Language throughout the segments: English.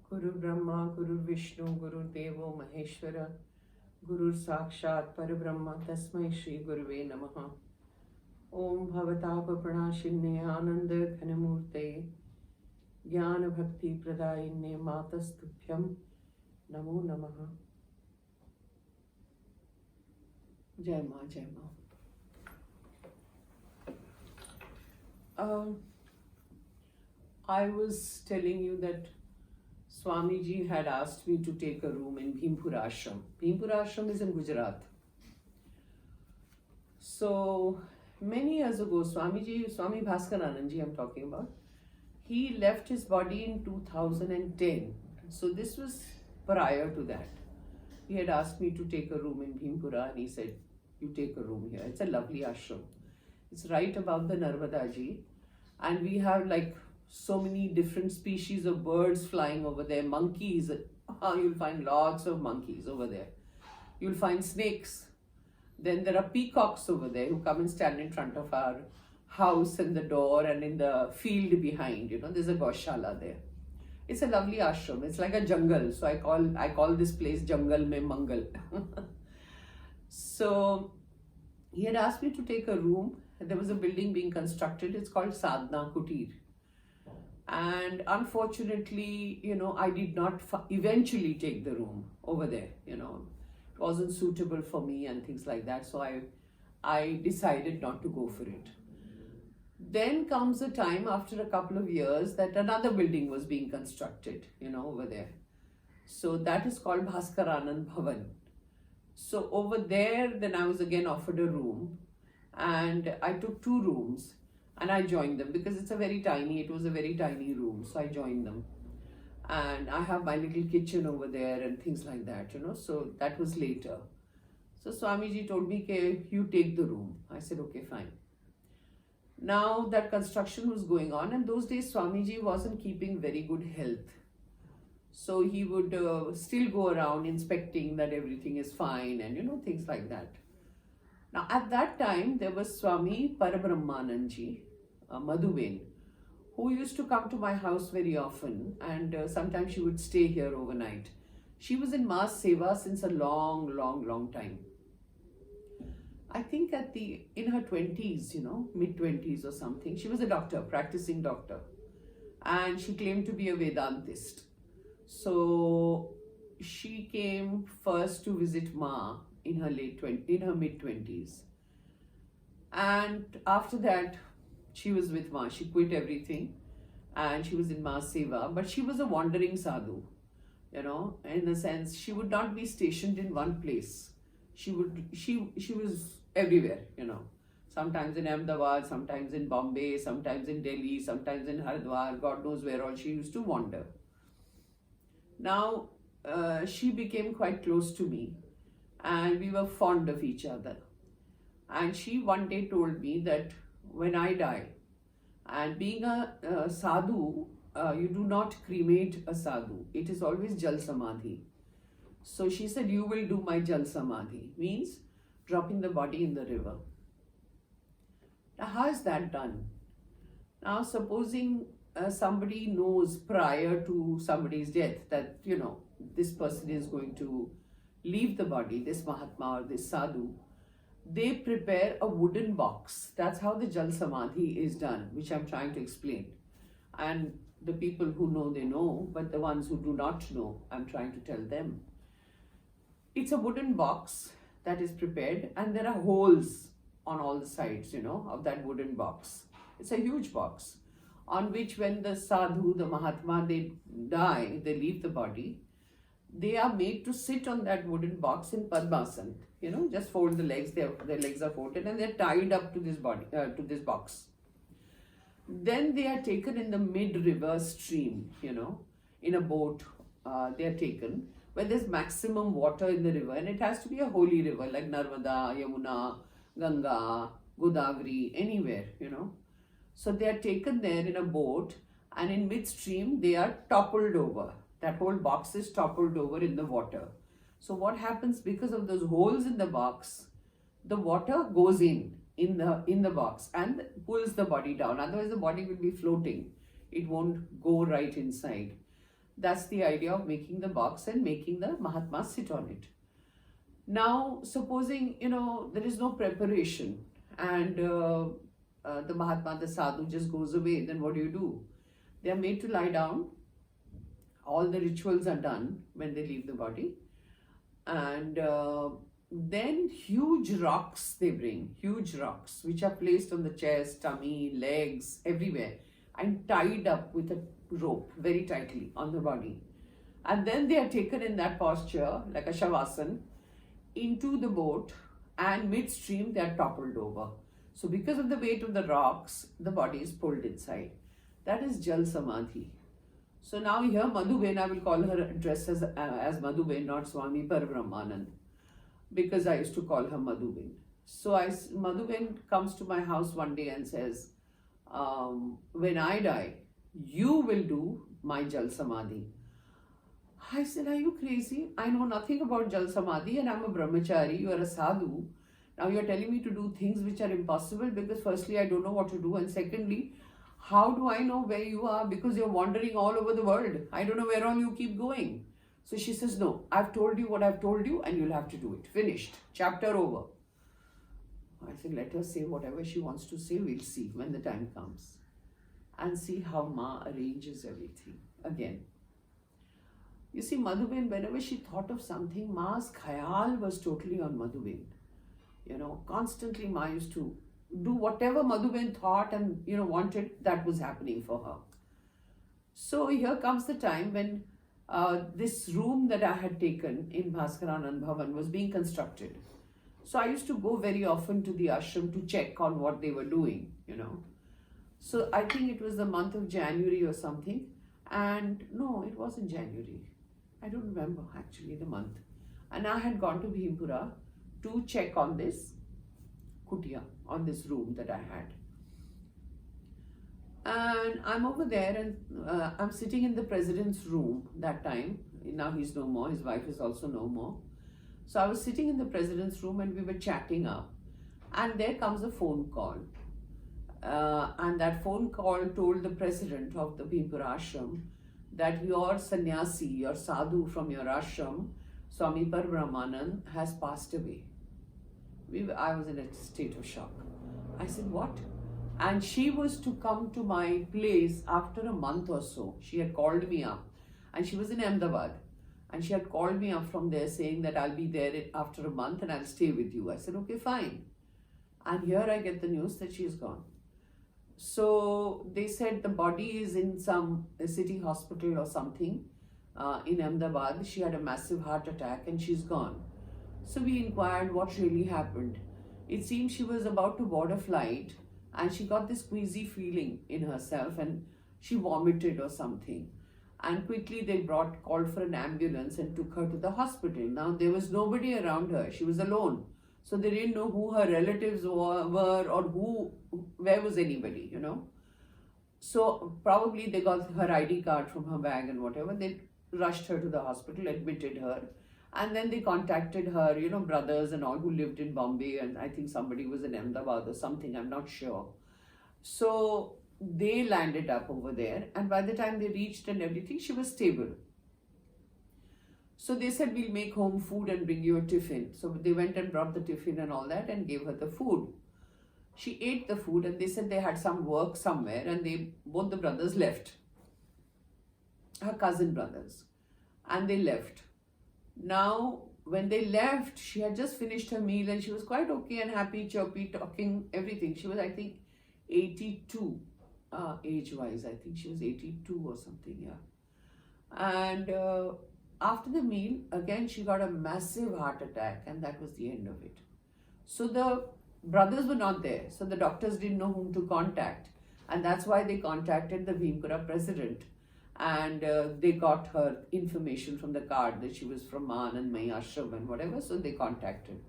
Guru Brahma, Guru Vishnu, Guru Devo Maheshwara, Guru Sakshat Parabrahma, Tasmai Shri Guruve Namaha. Om Bhavatapa Pranashinne Ananda Ghanamurte, Jnana Bhakti Pradayinne Matastubhyam Namo Namaha. Jai Ma, Jai Ma. I was telling you that Swamiji had asked me to take a room in Bhimpura Ashram. Bhimpura Ashram is in Gujarat. So many years ago, Swami Bhaskaranandji I'm talking about, he left his body in 2010. So this was prior to that. He had asked me to take a room in Bhimpura and he said, you take a room here. It's a lovely ashram. It's right above the Narmada Ji. And we have like so many different species of birds flying over there. Monkeys, you'll find lots of monkeys over there. You'll find snakes. Then there are peacocks over there who come and stand in front of our house and the door and in the field behind. There's a Gaushala there. It's a lovely ashram. It's like a jungle. So I call this place Jungle Mein Mangal. So he had asked me to take a room. There was a building being constructed. It's called Sadhna Kutir. And unfortunately, I did not eventually take the room over there. It wasn't suitable for me and things like that. So I decided not to go for it. Then comes a time after a couple of years that another building was being constructed, over there. So that is called Bhaskaranand Bhavan. So over there, then I was again offered a room and I took 2 rooms and I joined them because it was a very tiny room. So I joined them and I have my little kitchen over there and things like that, So that was later. So Swamiji told me, okay, you take the room. I said, okay, fine. Now that construction was going on and those days Swamiji wasn't keeping very good health. So he would still go around inspecting that everything is fine and things like that. Now at that time there was Swami Parabrahmanandji, Madhuben, who used to come to my house very often and sometimes she would stay here overnight. She was in Mass Seva since a long time. I think in her 20s, mid-20s or something, she was a doctor, practicing doctor. And she claimed to be a Vedantist. So she came first to visit Ma in her mid-20s. And after that, she was with Ma. She quit everything and she was in Mass Seva. But she was a wandering sadhu, in a sense. She would not be stationed in one place. She was everywhere, sometimes in Ahmedabad, sometimes in Bombay, sometimes in Delhi, sometimes in Haridwar, God knows where all she used to wander. Now, she became quite close to me and we were fond of each other. And she one day told me that when I die, and being a sadhu, you do not cremate a sadhu. It is always Jal Samadhi. So she said, you will do my Jal Samadhi, means dropping the body in the river. Now, how is that done? Now, supposing somebody knows prior to somebody's death that, this person is going to leave the body, this Mahatma or this Sadhu, they prepare a wooden box. That's how the Jal Samadhi is done, which I'm trying to explain. And the people who know, they know, but the ones who do not know, I'm trying to tell them. It's a wooden box that is prepared and there are holes on all the sides, of that wooden box. It's a huge box on which when the sadhu, the Mahatma, they die, they leave the body, they are made to sit on that wooden box in Padmasana, just fold the legs, their legs are folded and they're tied up to this body, to this box. Then they are taken in the mid-river stream, in a boat, they are taken where there's maximum water in the river and it has to be a holy river like Narmada, Yamuna, Ganga, Godavari, anywhere, So they are taken there in a boat and in midstream they are toppled over. That whole box is toppled over in the water. So what happens because of those holes in the box, the water goes in the box and pulls the body down. Otherwise the body will be floating. It won't go right inside. That's the idea of making the box and making the Mahatma sit on it. Now, supposing, there is no preparation and the Mahatma, the sadhu just goes away, then what do? They are made to lie down. All the rituals are done when they leave the body. And then huge rocks they bring, huge rocks, which are placed on the chest, tummy, legs, everywhere, and tied up with a rope very tightly on the body. And then they are taken in that posture, like a shavasana, into the boat, and midstream they are toppled over. So because of the weight of the rocks, the body is pulled inside. That is Jal Samadhi. So now here Madhuben, I will call her address as Madhuben, not Swami Parabrahmanand, because I used to call her Madhuben. So Madhuben comes to my house one day and says, when I die, you will do my Jal Samadhi. I said, are you crazy? I know nothing about Jal Samadhi and I'm a brahmachari, you are a sadhu. Now you are telling me to do things which are impossible because firstly, I don't know what to do, and secondly, how do I know where you are? Because you're wandering all over the world. I don't know where all you keep going. So she says, no, I've told you what I've told you and you'll have to do it. Finished. Chapter over. I said, let her say whatever she wants to say. We'll see when the time comes. And see how Ma arranges everything. Again. You see, Madhuben, whenever she thought of something, Ma's khayal was totally on Madhuben. Constantly Ma used to do whatever Madhuben thought and wanted, that was happening for her. So here comes the time when this room that I had taken in Bhaskaranand Bhavan was being constructed. So I used to go very often to the ashram to check on what they were doing, So I think it was the month of January or something. And no, it wasn't January. I don't remember actually the month. And I had gone to Bhimpura to check on this kutia, on this room that I had. And I'm over there and I'm sitting in the president's room that time. Now he's no more, his wife is also no more. So I was sitting in the president's room and we were chatting up. And there comes a phone call. And that phone call told the president of the Bhimpura ashram that your sannyasi, your sadhu from your ashram, Swami Parabrahmanand, has passed away. I was in a state of shock. I said, what? And she was to come to my place after a month or so. She had called me up and she was in Ahmedabad. And she had called me up from there saying that I'll be there after a month and I'll stay with you. I said, okay, fine. And here I get the news that she's gone. So they said the body is in some city hospital or something in Ahmedabad. She had a massive heart attack and she's gone. So we inquired what really happened. It seems she was about to board a flight and she got this queasy feeling in herself and she vomited or something. And quickly they called for an ambulance and took her to the hospital. Now there was nobody around her. She was alone. So they didn't know who her relatives were or where was anybody, So probably they got her ID card from her bag and whatever. They rushed her to the hospital, admitted her. And then they contacted her, brothers and all who lived in Bombay. And I think somebody was in Ahmedabad or something, I'm not sure. So they landed up over there. And by the time they reached and everything, she was stable. So they said, we'll make home food and bring you a tiffin. So they went and brought the tiffin and all that and gave her the food. She ate the food and they said they had some work somewhere and both the brothers left. Her cousin brothers. And they left. Now, when they left, she had just finished her meal and she was quite okay and happy, chirpy, talking, everything. She was, I think, 82 age-wise. I think she was 82 or something, yeah. And after the meal, again, she got a massive heart attack and that was the end of it. So the brothers were not there. So the doctors didn't know whom to contact. And that's why they contacted the Bhimpura president. And they got her information from the card that she was from Anandmayi Ashram and whatever. So they contacted.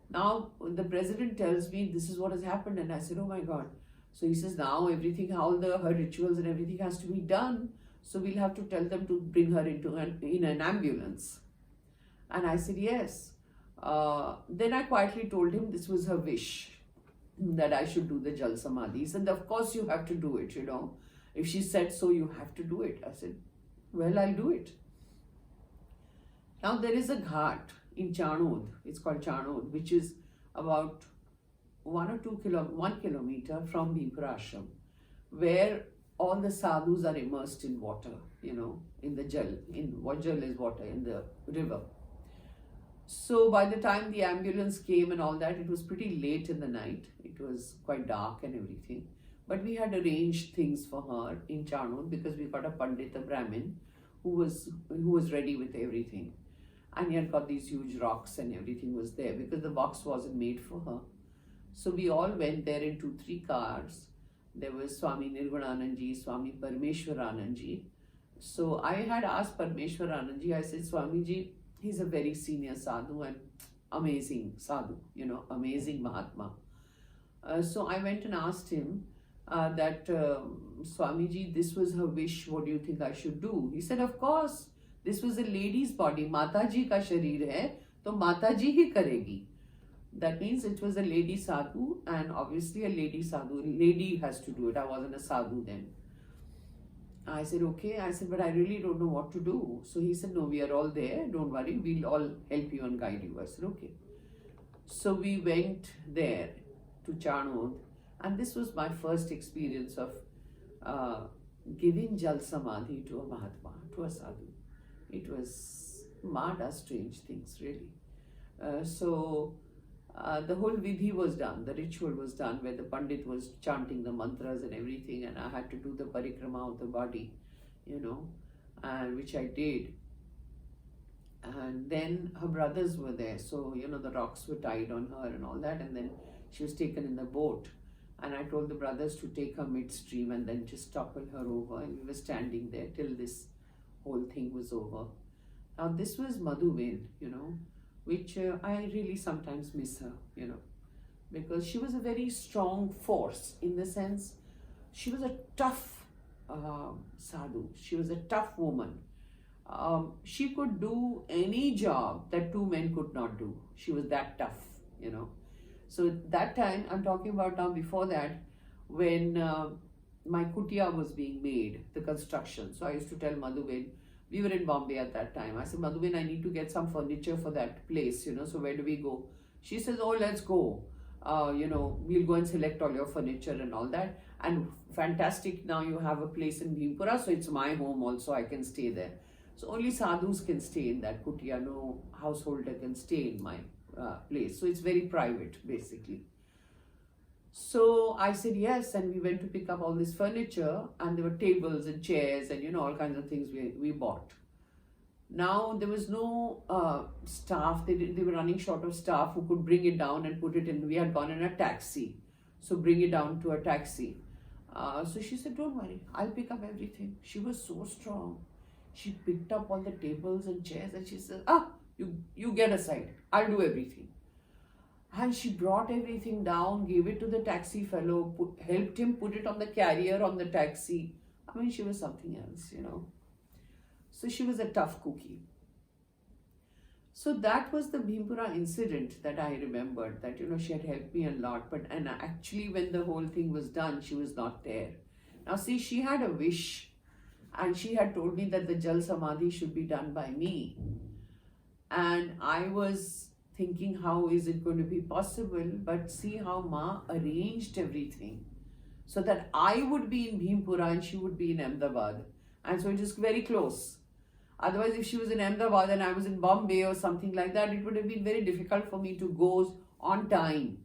Now the president tells me this is what has happened. And I said, oh my God. So he says now everything, her rituals and everything has to be done. So we'll have to tell them to bring her in an ambulance. And I said, yes. Then I quietly told him this was her wish, that I should do the Jal Samadhis. And of course you have to do it, If she said so, you have to do it. I said, Well, I'll do it. Now there is a ghat in Chanod, it's called Chanod, which is about 1 kilometer from Bhimpura Ashram, where all the sadhus are immersed in water, in the jal. What jal is water? In the river. So by the time the ambulance came and all that, it was pretty late in the night. It was quite dark and everything. But we had arranged things for her in Chanod because we got a Pandit, a Brahmin, who was ready with everything. And he had got these huge rocks and everything was there because the box wasn't made for her. So we all went there in 2-3 cars. There was Swami Nirgunanandji, Swami Parameshwaranandji. So I had asked Parameshwaranandji, I said, Swamiji, he's a very senior sadhu and amazing sadhu, amazing Mahatma. So I went and asked him that, Swamiji, this was her wish, what do you think I should do? He said, of course, this was a lady's body, Mataji ka sharir hai, to Mataji hi karegi. That means it was a lady sadhu, and obviously a lady sadhu, lady has to do it. I wasn't a sadhu then. I said, okay. I said, but I really don't know what to do. So he said, no, we are all there. Don't worry. We'll all help you and guide you. I said, okay. So we went there to Chanod, and this was my first experience of giving Jal Samadhi to a Mahatma, to a sadhu. It was mad, strange things, really. The whole vidhi was done, the ritual was done where the Pandit was chanting the mantras and everything, and I had to do the parikrama of the body, and which I did. And then her brothers were there, so the rocks were tied on her and all that, and then she was taken in the boat. And I told the brothers to take her midstream and then just topple her over, and we were standing there till this whole thing was over. Now this was Madhuben, which I really sometimes miss her, because she was a very strong force in the sense she was a tough sadhu. She was a tough woman. She could do any job that 2 men could not do. She was that tough, So that time, I'm talking about now before that, when my kutia was being made, the construction. So I used to tell Madhuben, we were in Bombay at that time. I said, Madhuben, I need to get some furniture for that place, so where do we go? She says, oh, let's go. We'll go and select all your furniture and all that. And fantastic, now you have a place in Bhimpura, so it's my home also, I can stay there. So only sadhus can stay in that kutia, no householder can stay in my place. So it's very private, basically. So I said yes, and we went to pick up all this furniture, and there were tables and chairs and all kinds of things we bought. Now there was no staff, they were running short of staff who could bring it down and put it in. We had gone in a taxi, so bring it down to a taxi. So she said, don't worry, I'll pick up everything. She was so strong. She picked up all the tables and chairs and she said, you get aside, I'll do everything. And she brought everything down, gave it to the taxi fellow, helped him put it on the carrier on the taxi. I mean, she was something else, So she was a tough cookie. So that was the Bhimpura incident that I remembered, that, she had helped me a lot. And actually when the whole thing was done, she was not there. Now see, she had a wish, and she had told me that the Jal Samadhi should be done by me. And I was thinking, how is it going to be possible? But see how Ma arranged everything so that I would be in Bhimpura and she would be in Ahmedabad. And so it is very close. Otherwise, if she was in Ahmedabad and I was in Bombay or something like that, it would have been very difficult for me to go on time,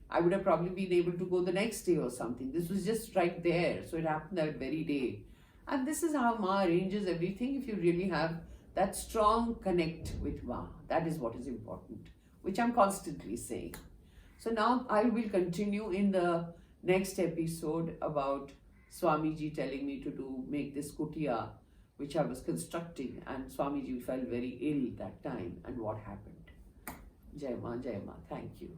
I would have probably been able to go the next day or something. This was just right there. So it happened that very day. And this is how Ma arranges everything. If you really have that strong connect with Ma, that is what is important, which I'm constantly saying. So now I will continue in the next episode about Swamiji telling me to make this kutia, which I was constructing, and Swamiji felt very ill that time, and what happened. Jai Ma, thank you.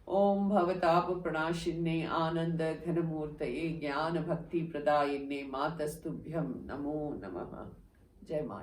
Om Bhavatapa Pranashinne Ananda Ghanamurtaye Jnana Bhakti Pradayinne Matastubhyam Namo Namaha. Jai Ma.